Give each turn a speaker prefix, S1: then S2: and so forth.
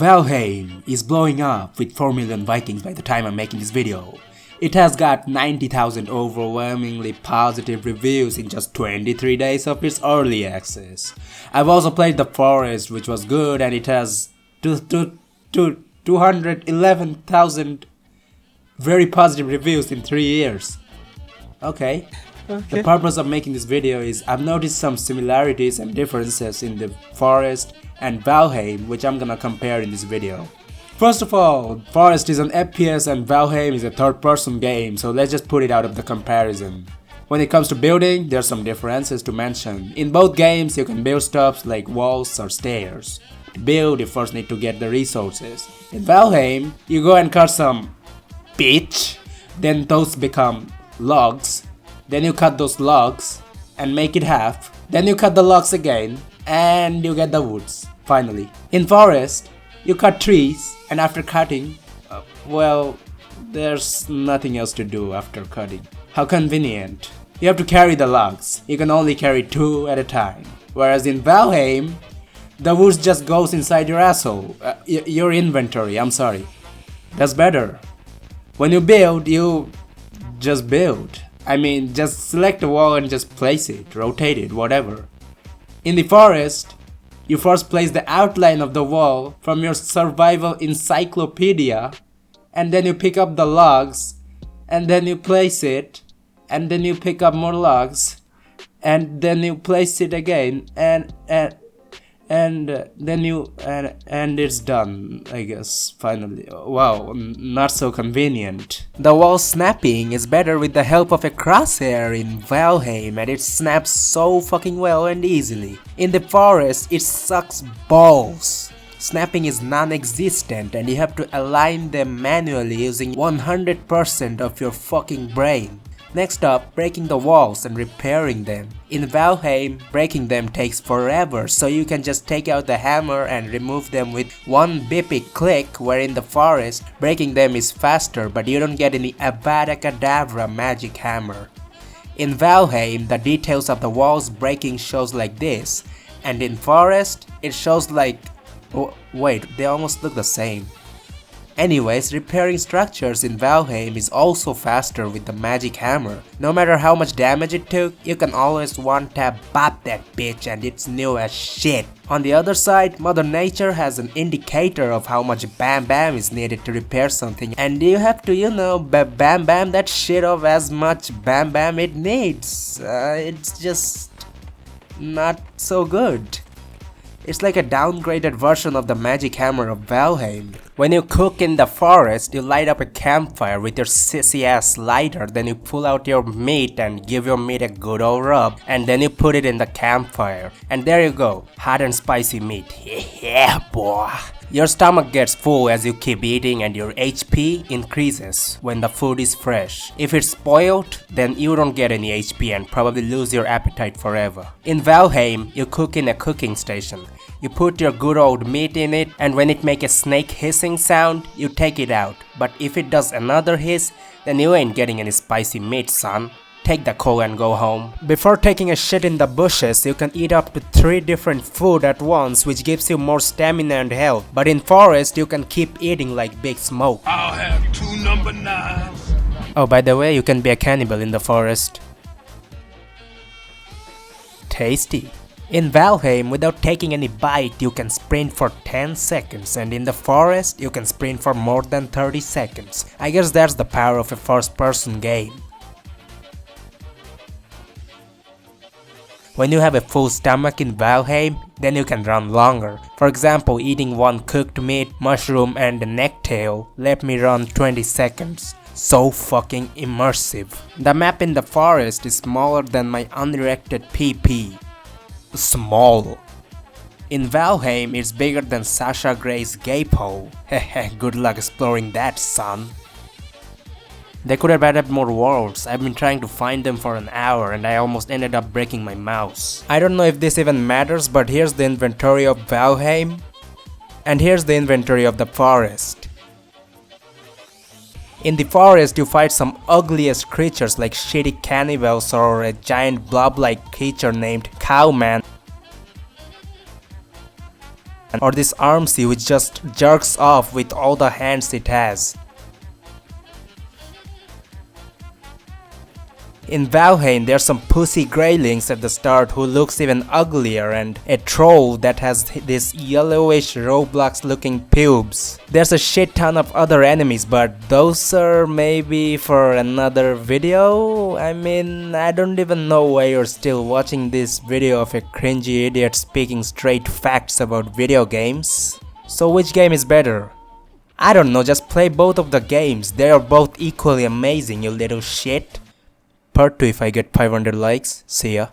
S1: Valheim is blowing up with 4 million Vikings by the time I'm making this video. It has got 90,000 overwhelmingly positive reviews in just 23 days of its early access. I've also played The Forest, which was good, and it has 211,000 very positive reviews in 3 years. Okay. The purpose of making this video is I've noticed some similarities and differences in The Forest and Valheim, which I'm gonna compare in this video. First of all, Forest is an FPS and Valheim is a third-person game, so let's just put it out of the comparison. When it comes to building, there's some differences to mention. In both games, you can build stuff like walls or stairs. To build, you first need to get the resources. In Valheim, you go and cut some pitch, then those become logs. Then you cut those logs and make it half. Then you cut the logs again and you get the woods, finally. In Forest, you cut trees and after cutting, well, there's nothing else to do after cutting. How convenient. You have to carry the logs. You can only carry 2 at a time. Whereas in Valheim, the woods just goes inside your asshole. Your inventory, I'm sorry. That's better. When you build, you just build. I mean, just select a wall and just place it, rotate it, whatever. In the Forest, you first place the outline of the wall from your survival encyclopedia, and then you pick up the logs, and then you place it, and then you pick up more logs, and then you place it again, and it's done, I guess, finally. Wow, not so convenient. The wall snapping is better with the help of a crosshair in Valheim, and it snaps so fucking well and easily. In the Forest, it sucks balls. Snapping is non-existent and you have to align them manually using 100% of your fucking brain. Next up, breaking the walls and repairing them. In Valheim, breaking them takes forever, so you can just take out the hammer and remove them with one beepy click, where in the Forest, breaking them is faster but you don't get any Avada Kedavra magic hammer. In Valheim, the details of the walls breaking shows like this, and in Forest, it shows like... oh, wait, they almost look the same. Anyways, repairing structures in Valheim is also faster with the magic hammer. No matter how much damage it took, you can always one-tap bop that bitch and it's new as shit. On the other side, Mother Nature has an indicator of how much bam bam is needed to repair something, and you have to, bam bam that shit of as much bam bam it needs. It's just not so good. It's like a downgraded version of the magic hammer of Valheim. When you cook in the Forest, you light up a campfire with your sissy ass lighter, then you pull out your meat and give your meat a good old rub, and then you put it in the campfire. And there you go, hot and spicy meat. Yeah boy! Your stomach gets full as you keep eating and your HP increases when the food is fresh. If it's spoiled, then you don't get any HP and probably lose your appetite forever. In Valheim, you cook in a cooking station. You put your good old meat in it, and when it makes a snake hissing sound, you take it out. But if it does another hiss, then you ain't getting any spicy meat, son. Take the coal and go home. Before taking a shit in the bushes, you can eat up to 3 different food at once, which gives you more stamina and health. But in Forest, you can keep eating like Big Smoke.
S2: I'll have 2 number 9s.
S1: Oh, by the way, you can be a cannibal in the Forest. Tasty. In Valheim, without taking any bite, you can sprint for 10 seconds, and in the Forest, you can sprint for more than 30 seconds. I guess that's the power of a first-person game. When you have a full stomach in Valheim, then you can run longer. For example, eating 1 cooked meat, mushroom and a necktail let me run 20 seconds. So fucking immersive. The map in the Forest is smaller than my unerected PP. Small. In Valheim, it's bigger than Sasha Grey's gape hole. Hehe, good luck exploring that, son. They could have added more worlds. I've been trying to find them for an hour and I almost ended up breaking my mouse. I don't know if this even matters, but here's the inventory of Valheim. And here's the inventory of the Forest. In the Forest, you fight some ugliest creatures like shitty cannibals or a giant blob-like creature named Cowman. or this Armsy which just jerks off with all the hands it has. In Valheim, there's some pussy greylings at the start who looks even uglier, and a troll that has this yellowish Roblox looking pubes. There's a shit ton of other enemies, but those are maybe for another video. I mean, I don't even know why you're still watching this video of a cringy idiot speaking straight facts about video games. So which game is better? I don't know, just play both of the games. They are both equally amazing, you little shit. Part 2 if I get 500 likes. See ya.